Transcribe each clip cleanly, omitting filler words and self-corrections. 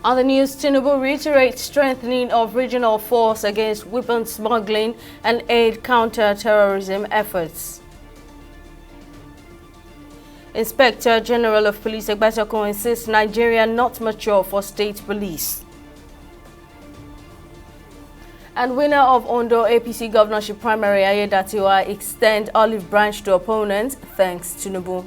On the news, Tinubu reiterates strengthening of regional force against weapons smuggling and aid counter-terrorism efforts. Inspector General of Police Egbetokun insists Nigeria not mature for state police. And winner of Ondo APC governorship primary Ayedatiwa extend olive branch to opponents, thanks Tinubu.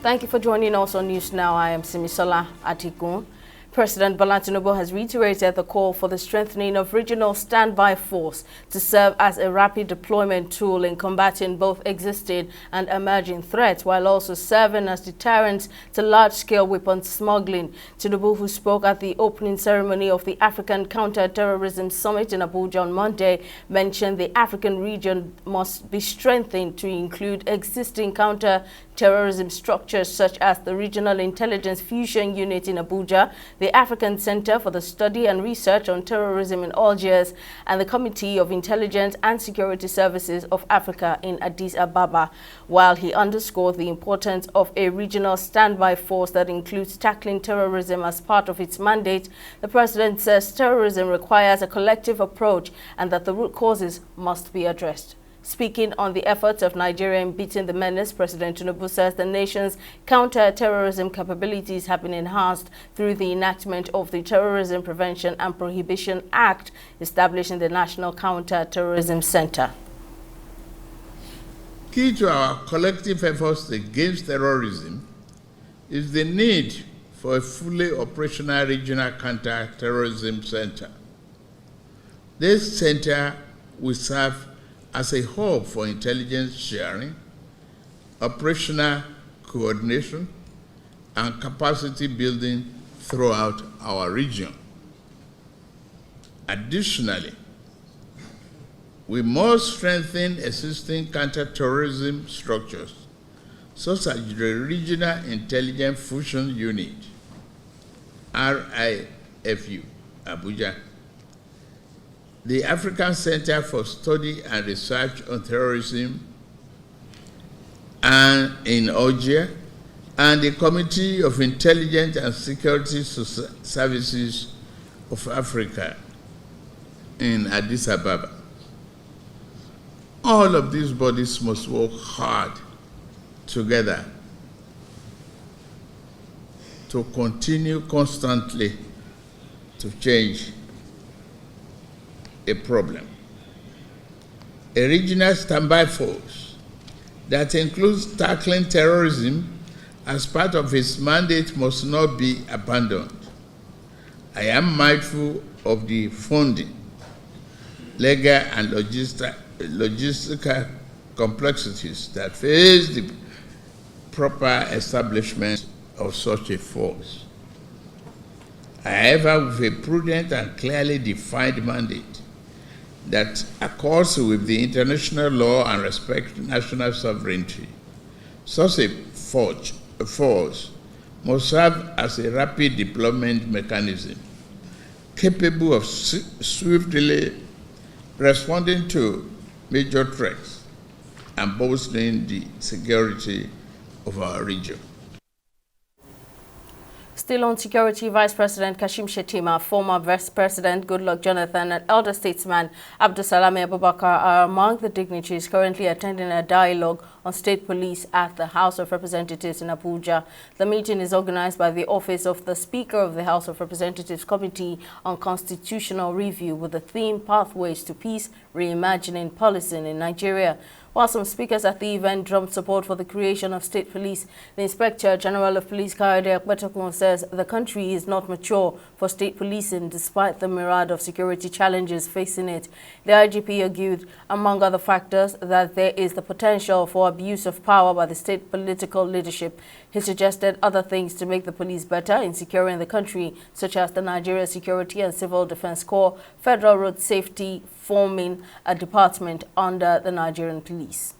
Thank you for joining us on News Now. I am Simisola Atikun. President Bola Tinubu has reiterated the call for the strengthening of regional standby force to serve as a rapid deployment tool in combating both existing and emerging threats, while also serving as deterrents to large-scale weapons smuggling. Tinubu, who spoke at the opening ceremony of the African Counter-Terrorism Summit in Abuja on Monday, mentioned the African region must be strengthened to include existing counter-terrorism structures such as the Regional Intelligence Fusion Unit in Abuja, the African Center for the Study and Research on Terrorism in Algiers, and the Committee of Intelligence and Security Services of Africa in Addis Ababa. While he underscored the importance of a regional standby force that includes tackling terrorism as part of its mandate, the president says terrorism requires a collective approach and that the root causes must be addressed. Speaking on the efforts of Nigeria in beating the menace, President Tinubu says the nation's counter-terrorism capabilities have been enhanced through the enactment of the Terrorism Prevention and Prohibition Act, establishing the National Counter-Terrorism Center. Key to our collective efforts against terrorism is the need for a fully operational regional counter-terrorism center. This center will serve as a hub for intelligence sharing, operational coordination, and capacity building throughout our region. Additionally, we must strengthen existing counter-terrorism structures, such as the Regional Intelligence Fusion Unit, RIFU, Abuja, the African Center for Study and Research on Terrorism and in Algiers, and the Committee of Intelligence and Security Services of Africa in Addis Ababa. All of these bodies must work hard together to continue constantly to change a problem. A regional standby force that includes tackling terrorism as part of its mandate must not be abandoned. I am mindful of the funding, legal and logistical complexities that face the proper establishment of such a force. However, with a prudent and clearly defined mandate that accords with the international law and respects national sovereignty, such a force must serve as a rapid deployment mechanism capable of swiftly responding to major threats and bolstering the security of our region. Still on security, Vice President Kashim Shettima, former Vice President Goodluck Jonathan, and elder statesman Abdusalami Abubakar are among the dignitaries currently attending a dialogue on state police at the House of Representatives in Abuja. The meeting is organized by the Office of the Speaker of the House of Representatives Committee on Constitutional Review with the theme Pathways to Peace, Reimagining Policing in Nigeria. While some speakers at the event drummed support for the creation of state police, the Inspector General of Police Kayode Egbetokun says the country is not mature for state policing despite the myriad of security challenges facing it. The IGP argued, among other factors, that there is the potential for abuse of power by the state political leadership. He suggested other things to make the police better in securing the country, such as the Nigeria Security and Civil Defense Corps, Federal Road Safety, forming a department under the Nigerian police.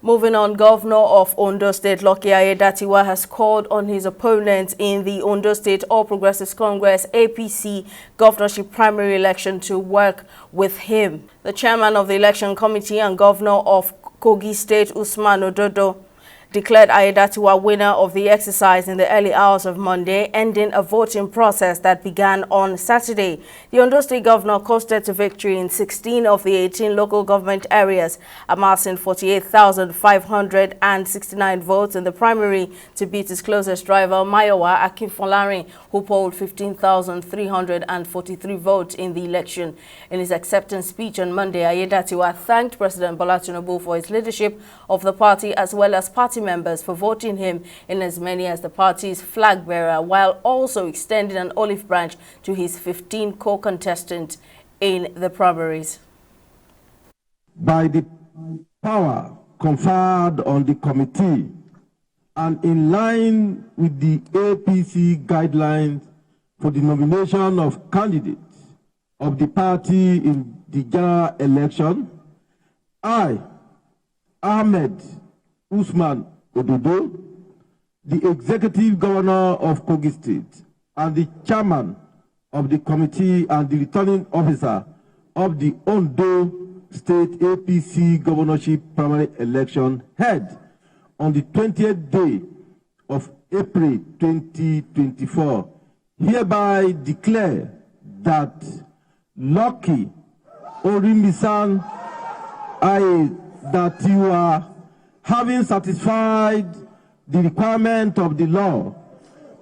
Moving on, Governor of Ondo State, Lucky Ayedatiwa, has called on his opponents in the Ondo State All Progressives Congress APC governorship primary election to work with him. The chairman of the election committee and governor of Kogi State, Usman Ododo, declared Ayedatiwa winner of the exercise in the early hours of Monday, ending a voting process that began on Saturday. The Ondo State Governor coasted to victory in 16 of the 18 local government areas, amassing 48,569 votes in the primary to beat his closest rival, Mayowa Akinfolarin, who polled 15,343 votes in the election. In his acceptance speech on Monday, Ayedatiwa thanked President Bola Tinubu for his leadership of the party as well as party members for voting him in as many as the party's flag bearer, while also extending an olive branch to his 15 co-contestants in the primaries. By the power conferred on the committee and in line with the APC guidelines for the nomination of candidates of the party in the general election, I, Ahmed Usman Ododo, the Executive Governor of Kogi State and the Chairman of the Committee and the Returning Officer of the Ondo State APC Governorship Primary Election held on the 20th day of April 2024, hereby declare that Lucky Orimisan that you are having satisfied the requirement of the law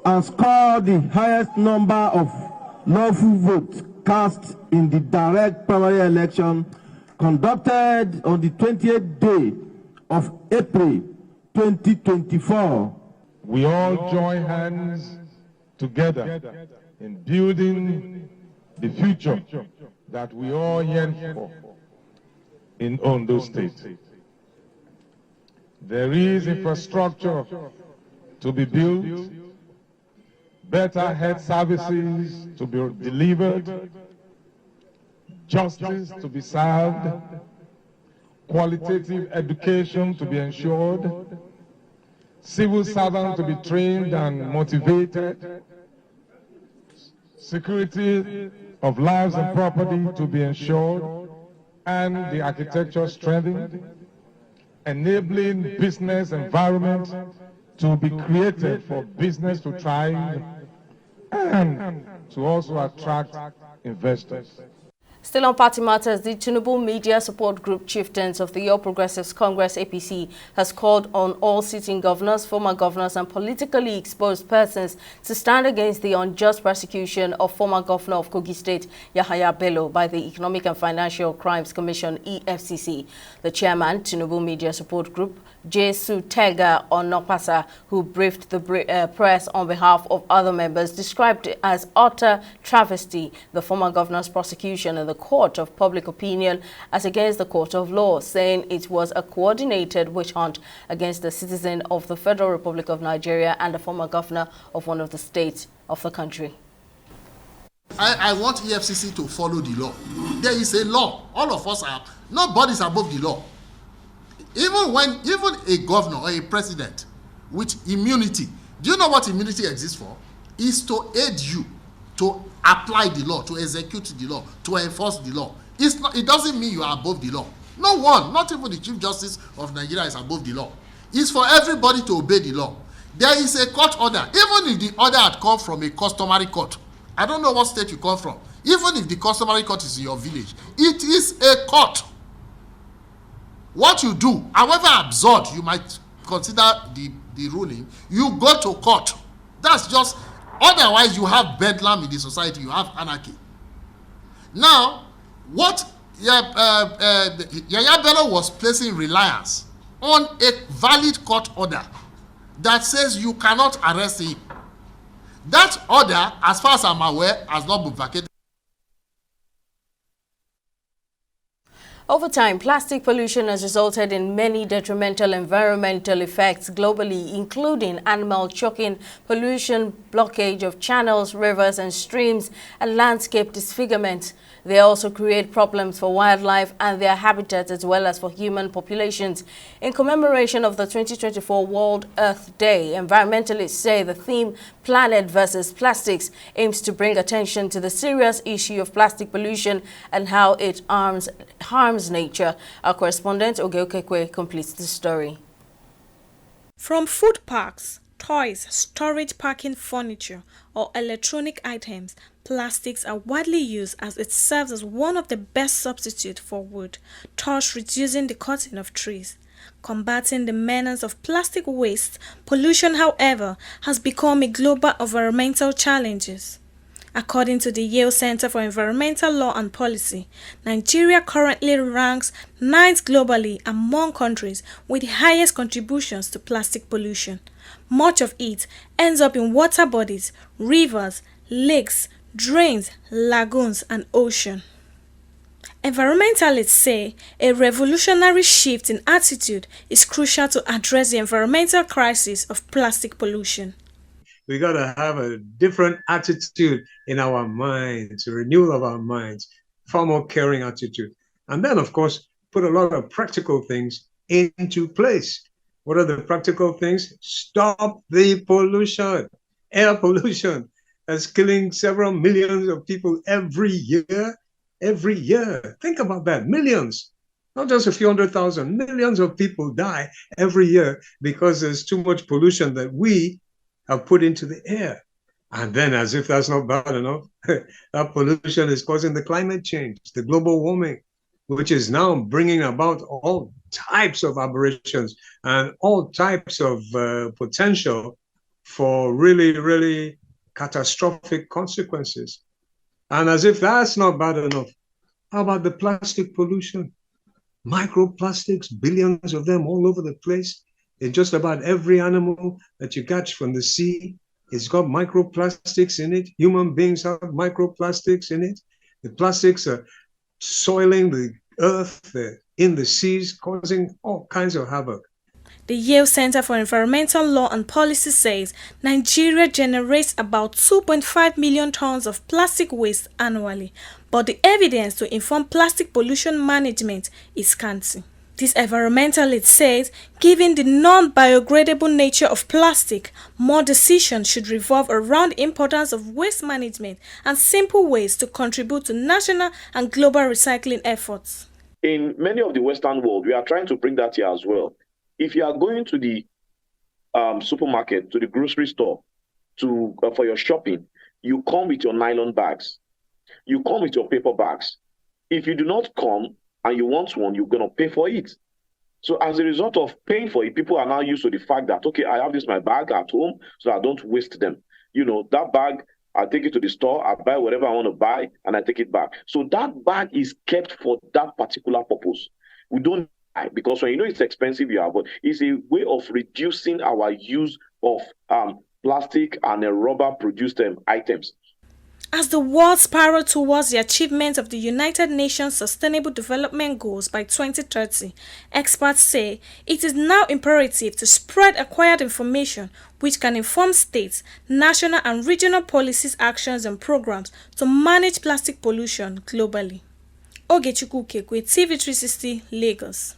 and scored the highest number of lawful votes cast in the direct primary election conducted on the 20th day of April 2024. We all join hands together in building the future that we all yearn for in Ondo State. There is infrastructure to be built, better health services to be delivered, justice to be served, qualitative education to be ensured, civil servants to be trained and motivated, security of lives and property to be ensured, and the architecture strengthened, enabling business environment to be created for business to thrive and to also attract investors. Still on party matters, the Tinubu Media Support Group chieftains of the All Progressives Congress APC has called on all sitting governors, former governors and politically exposed persons to stand against the unjust persecution of former governor of Kogi State, Yahaya Bello, by the Economic and Financial Crimes Commission, EFCC. The chairman, Tinubu Media Support Group, Jesu Tega Onopasa, who briefed the press on behalf of other members, described it as utter travesty, the former governor's prosecution in the court of public opinion as against the court of law, saying it was a coordinated witch hunt against a citizen of the Federal Republic of Nigeria and a former governor of one of the states of the country. I want EFCC to follow the law. There is a law. All of us are, nobody's above the law. Even a governor or a president with immunity, do you know what immunity exists for? Is to aid you to apply the law, to execute the law, to enforce the law. It doesn't mean you are above the law. No one, not even the Chief Justice of Nigeria is above the law. It's for everybody to obey the law. There is a court order. Even if the order had come from a customary court, I don't know what state you come from, even if the customary court is in your village, it is a court. What you do, however absurd you might consider the ruling, you go to court. That's just, otherwise you have bedlam in the society, you have anarchy. Now, what Yahaya Bello was placing reliance on a valid court order that says you cannot arrest him. That order, as far as I'm aware, has not been vacated. Over time, plastic pollution has resulted in many detrimental environmental effects globally, including animal choking, pollution, blockage of channels, rivers and streams, and landscape disfigurement. They also create problems for wildlife and their habitats as well as for human populations. In commemoration of the 2024 World Earth Day, environmentalists say the theme Planet versus Plastics aims to bring attention to the serious issue of plastic pollution and how it harms nature. Our correspondent Oge Okekwe completes the story. From food parks, toys, storage parking furniture, or electronic items, plastics are widely used as it serves as one of the best substitutes for wood, thus reducing the cutting of trees. Combating the menace of plastic waste, pollution, however, has become a global environmental challenge. According to the Yale Center for Environmental Law and Policy, Nigeria currently ranks 9th globally among countries with the highest contributions to plastic pollution. Much of it ends up in water bodies, rivers, lakes, drains, lagoons, and ocean. Environmentalists say a revolutionary shift in attitude is crucial to address the environmental crisis of plastic pollution. We got to have a different attitude in our minds, a renewal of our minds, far more caring attitude. And then, of course, put a lot of practical things into place. What are the practical things? Stop the pollution. Air pollution that's killing several millions of people every year. Every year. Think about that. Millions. Not just a few 100,000. Millions of people die every year because there's too much pollution that we have put into the air. And then, as if that's not bad enough, that pollution is causing the climate change, the global warming, which is now bringing about all types of aberrations and all types of potential for really, really catastrophic consequences. And as if that's not bad enough, how about the plastic pollution? Microplastics, billions of them all over the place. In just about every animal that you catch from the sea, it's got microplastics in it. Human beings have microplastics in it. The plastics are soiling the earth, in the seas, causing all kinds of havoc. The Yale Center for Environmental Law and Policy says Nigeria generates about 2.5 million tons of plastic waste annually, but the evidence to inform plastic pollution management is scanty. This environmentalist says, given the non-biodegradable nature of plastic, more decisions should revolve around the importance of waste management and simple ways to contribute to national and global recycling efforts. In many of the Western world, we are trying to bring that here as well. If you are going to the supermarket, to the grocery store, for your shopping, you come with your nylon bags. You come with your paper bags. If you do not come, and you want one, you're going to pay for it. So as a result of paying for it, people are now used to the fact that, okay, I have this my bag at home, so I don't waste them. You know, that bag, I take it to the store, I buy whatever I want to buy, and I take it back. So that bag is kept for that particular purpose. We don't buy, because when you know it's expensive, but it's a way of reducing our use of plastic and rubber-produced items. As the world spirals towards the achievement of the United Nations Sustainable Development Goals by 2030, experts say it is now imperative to spread acquired information which can inform states, national and regional policies, actions and programs to manage plastic pollution globally. Ogechukwu Kekwe, TV360, Lagos.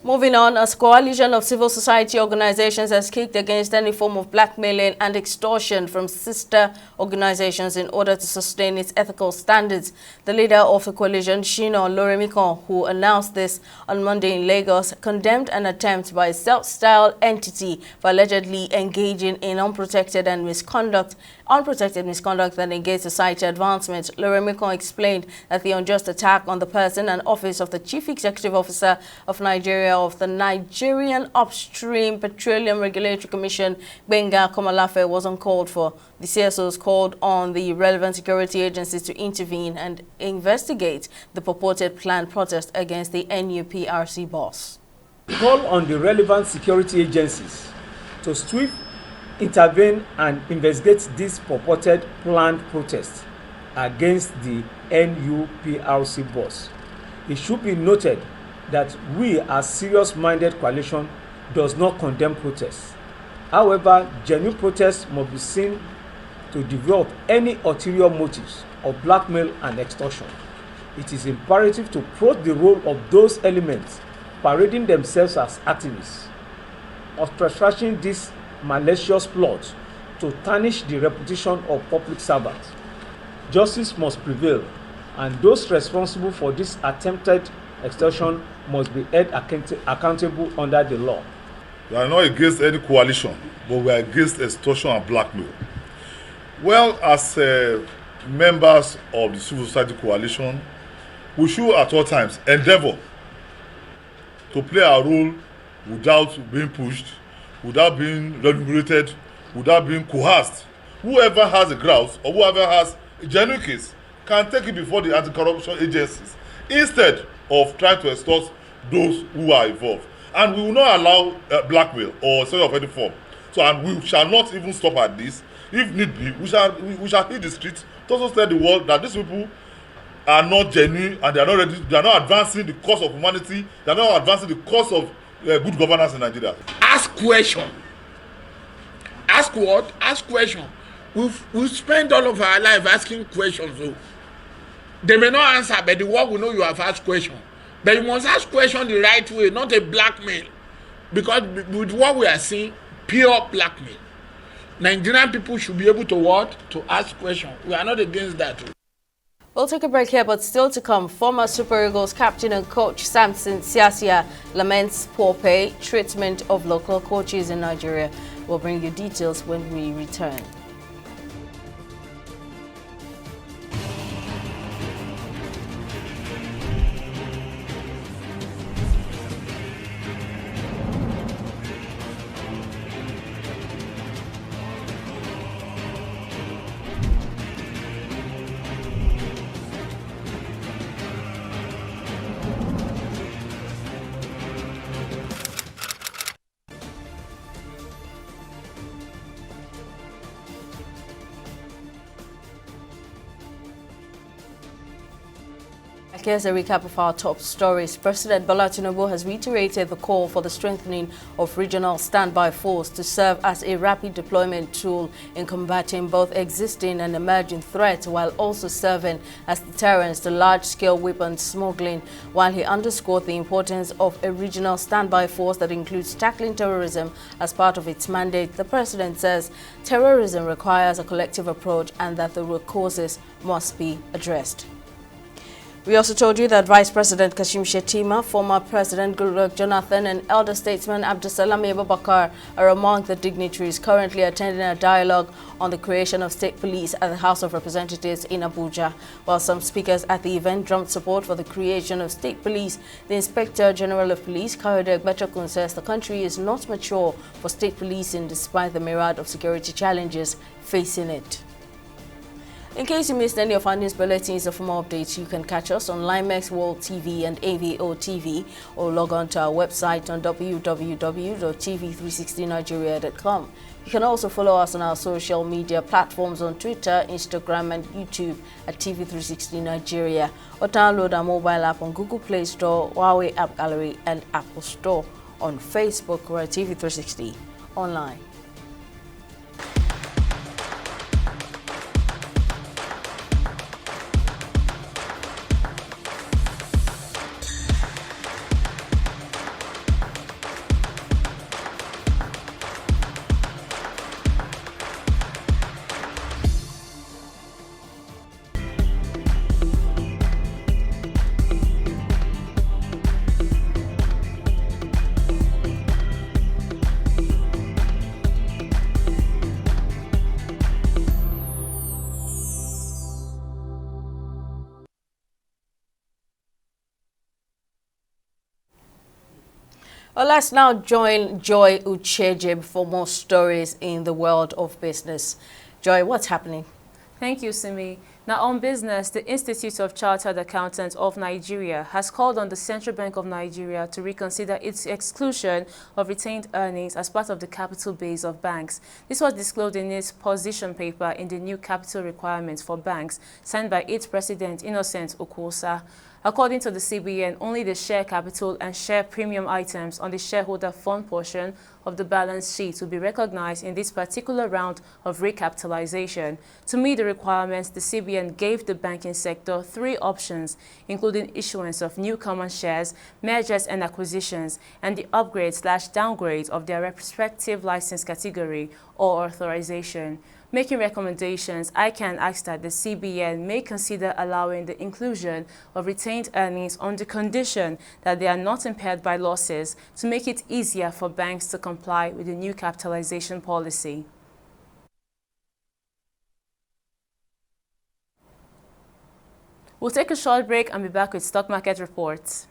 Moving on, a coalition of civil society organizations has kicked against any form of blackmailing and extortion from sister organizations in order to sustain its ethical standards. The leader of the coalition, Shino Loremikon, who announced this on Monday in Lagos, condemned an attempt by a self-styled entity for allegedly engaging in unprotected misconduct that negates society advancement. Loremikon explained that the unjust attack on the person and office of the Chief Executive Officer of Nigeria of the Nigerian Upstream Petroleum Regulatory Commission, Benga Komalafe, was uncalled for. The CSOs called on the relevant security agencies to intervene and investigate the purported planned protest against the NUPRC boss. Call on the relevant security agencies to swiftly intervene and investigate this purported planned protest against the NUPRC boss. It should be noted that we, as serious-minded coalition, does not condemn protests. However, genuine protests must be seen to develop any ulterior motives of blackmail and extortion. It is imperative to probe the role of those elements parading themselves as activists, orchestrating this malicious plot to tarnish the reputation of public servants. Justice must prevail, and those responsible for this attempted extortion must be held accountable under the law. We are not against any coalition, but we are against extortion and blackmail. Well, as members of the civil society coalition, we should at all times endeavor to play our role without being pushed, without being remunerated, without being coerced. Whoever has a grouse or whoever has a genuine case can take it before the anti-corruption agencies instead of trying to extort those who are involved. And we will not allow blackmail or sort of any form. So, and we shall not even stop at this. If need be, we shall hit the streets to also tell the world that these people are not genuine and they are not ready. They are not advancing the cause of humanity. They are not advancing the cause of good governance in Nigeria. Ask question. Ask what? Ask question. We've spent all of our life asking questions. So they may not answer, but the world will know you have asked questions. But you must ask questions the right way, not a blackmail. Because with what we are seeing, pure blackmail. Nigerian people should be able to what? To ask questions. We are not against that. We'll take a break here, but still to come, former Super Eagles captain and coach Samson Siasia laments poor pay, treatment of local coaches in Nigeria. We'll bring you details when we return. Here's a recap of our top stories. President Bola Tinubu has reiterated the call for the strengthening of regional standby force to serve as a rapid deployment tool in combating both existing and emerging threats, while also serving as deterrents to large-scale weapons smuggling. While he underscored the importance of a regional standby force that includes tackling terrorism as part of its mandate, the president says terrorism requires a collective approach and that the root causes must be addressed. We also told you that Vice President Kashim Shettima, former President Goodluck Jonathan, and elder statesman Abdusalami Abubakar are among the dignitaries currently attending a dialogue on the creation of state police at the House of Representatives in Abuja. While some speakers at the event drummed support for the creation of state police, the Inspector General of Police, Kayode Egbetokun, says the country is not mature for state policing despite the myriad of security challenges facing it. In case you missed any of our news bulletins or for more updates, you can catch us on Limex World TV and AVO TV or log on to our website on www.tv360nigeria.com. You can also follow us on our social media platforms on Twitter, Instagram and YouTube at TV360 Nigeria, or download our mobile app on Google Play Store, Huawei App Gallery and Apple Store. On Facebook, we're at TV360 Online. Well, let's now join Joy Ucheje for more stories in the world of business. Joy, what's happening? Thank you, Simi. Now, on business, the Institute of Chartered Accountants of Nigeria has called on the Central Bank of Nigeria to reconsider its exclusion of retained earnings as part of the capital base of banks. This was disclosed in its position paper in the new capital requirements for banks, signed by its President Innocent Okosa. According to the CBN, only the share capital and share premium items on the shareholder fund portion of the balance sheet will be recognized in this particular round of recapitalization. To meet the requirements, the CBN gave the banking sector 3 options, including issuance of new common shares, mergers and acquisitions, and the upgrade/downgrade of their respective license category or authorization. Making recommendations, ICANN asked that the CBN may consider allowing the inclusion of retained earnings on the condition that they are not impaired by losses to make it easier for banks to comply comply with the new capitalization policy. We'll take a short break and be back with stock market reports.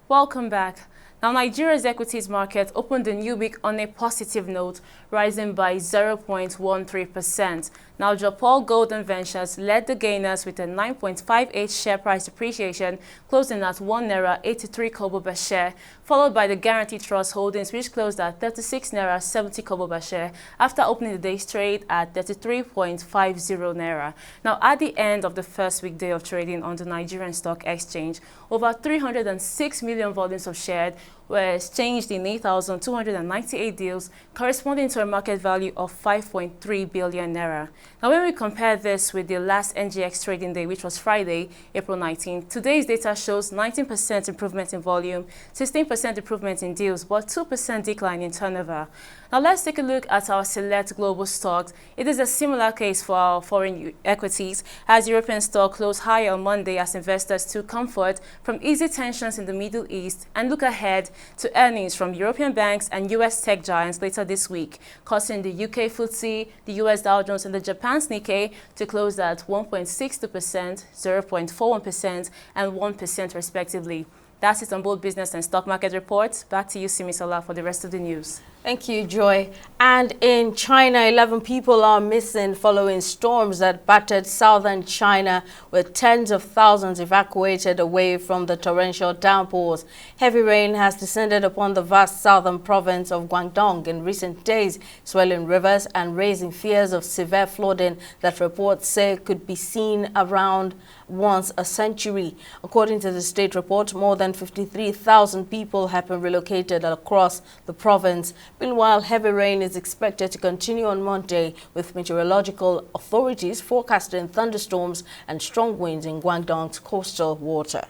Welcome back. Now, Nigeria's equities market opened the new week on a positive note, rising by 0.13%. Now, Japan Gold and Ventures led the gainers with a 9.58 share price appreciation, closing at 1 naira 83 kobo per share, followed by the Guarantee Trust Holdings, which closed at 36 naira 70 kobo per share after opening the day's trade at 33.50 naira. Now, at the end of the first weekday of trading on the Nigerian Stock Exchange, over 306 million volumes of shares were exchanged in 8,298 deals, corresponding to a market value of 5.3 billion naira. Now, when we compare this with the last NGX trading day, which was Friday, April 19th, today's data shows 19% improvement in volume, 16% improvement in deals, but 2% decline in turnover. Now, let's take a look at our select global stocks. It is a similar case for our foreign equities, as European stock closed higher on Monday as investors took comfort from easy tensions in the Middle East and look ahead to earnings from European banks and U.S. tech giants later this week, causing the UK FTSE, the U.S. Dow Jones, and the Japan's Nikkei to close at 1.62%, 0.41%, and 1% respectively. That's it on both business and stock market reports. Back to you, Simisola, for the rest of the news. Thank you, Joy. And in China, 11 people are missing following storms that battered southern China, with tens of thousands evacuated away from the torrential downpours. Heavy rain has descended upon the vast southern province of Guangdong in recent days, swelling rivers and raising fears of severe flooding that reports say could be seen around once a century. According to the state report, more than 53,000 people have been relocated across the province. Meanwhile, heavy rain is expected to continue on Monday, with meteorological authorities forecasting thunderstorms and strong winds in Guangdong's coastal water.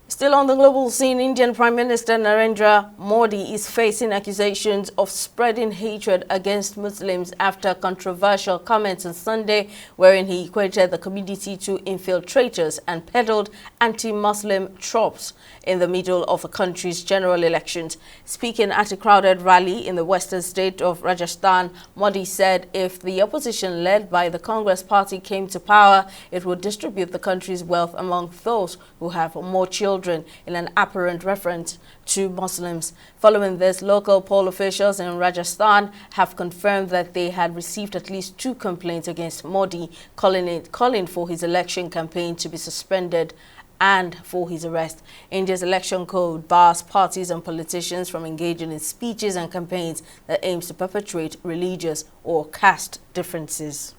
Still on the global scene, Indian Prime Minister Narendra Modi is facing accusations of spreading hatred against Muslims after controversial comments on Sunday, wherein he equated the community to infiltrators and peddled anti-Muslim tropes in the middle of the country's general elections. Speaking at a crowded rally in the western state of Rajasthan, Modi said if the opposition led by the Congress party came to power, it would distribute the country's wealth among those who have more children, in an apparent reference to Muslims. Following this, local poll officials in Rajasthan have confirmed that they had received at least 2 complaints against Modi, calling for his election campaign to be suspended and for his arrest. India's election code bars parties and politicians from engaging in speeches and campaigns that aims to perpetuate religious or caste differences.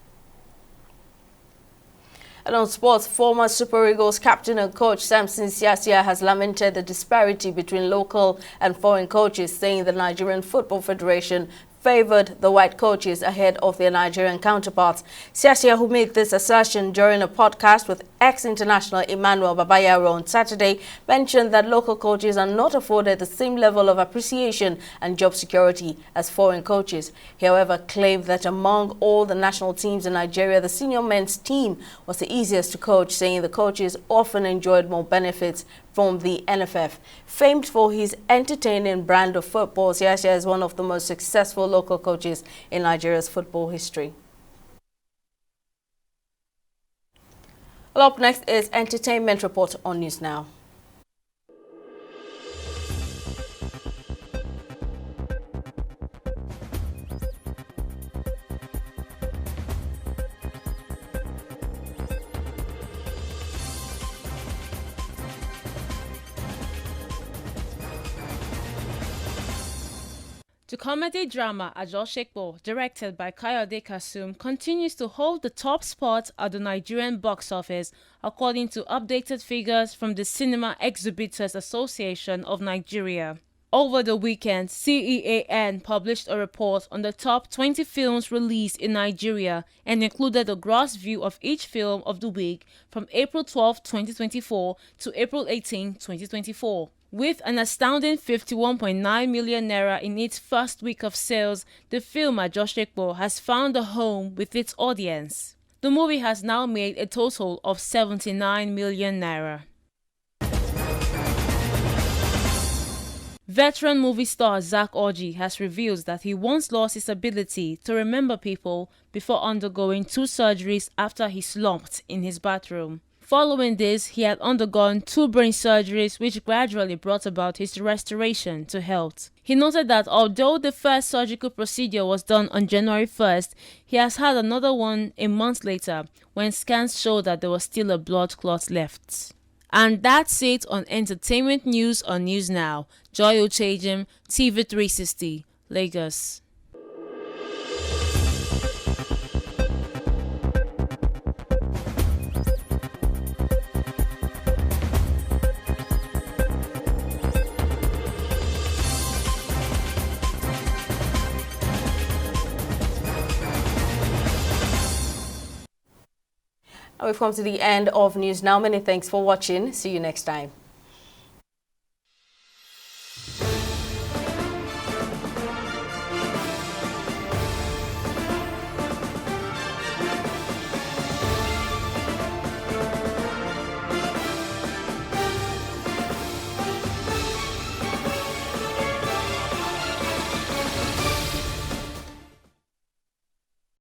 And on sports, former Super Eagles captain and coach Samson Siasia has lamented the disparity between local and foreign coaches, saying the Nigerian Football Federation favored the white coaches ahead of their Nigerian counterparts. Siasia, who made this assertion during a podcast with ex-international Emmanuel Babayaro on Saturday, mentioned that local coaches are not afforded the same level of appreciation and job security as foreign coaches. He, however, claimed that among all the national teams in Nigeria, the senior men's team was the easiest to coach, saying the coaches often enjoyed more benefits from the NFF. Famed for his entertaining brand of football, Siasia is one of the most successful local coaches in Nigeria's football history. Well, up next is Entertainment Report on News Now. The comedy drama Ajoshepo, directed by Kayode Kasum, continues to hold the top spot at the Nigerian box office, according to updated figures from the Cinema Exhibitors Association of Nigeria. Over the weekend, CEAN published a report on the top 20 films released in Nigeria and included a gross view of each film of the week from April 12, 2024 to April 18, 2024. With an astounding 51.9 million naira in its first week of sales, the film Ajosekpo has found a home with its audience. The movie has now made a total of 79 million naira. Veteran movie star Zach Orji has revealed that he once lost his ability to remember people before undergoing 2 surgeries after he slumped in his bathroom. Following this, he had undergone 2 brain surgeries which gradually brought about his restoration to health. He noted that although the first surgical procedure was done on January 1st, he has had another one a month later when scans showed that there was still a blood clot left. And that's it on entertainment news on News Now. Joy Ochejim, TV360, Lagos. We've come to the end of News Now. Many thanks for watching. See you next time.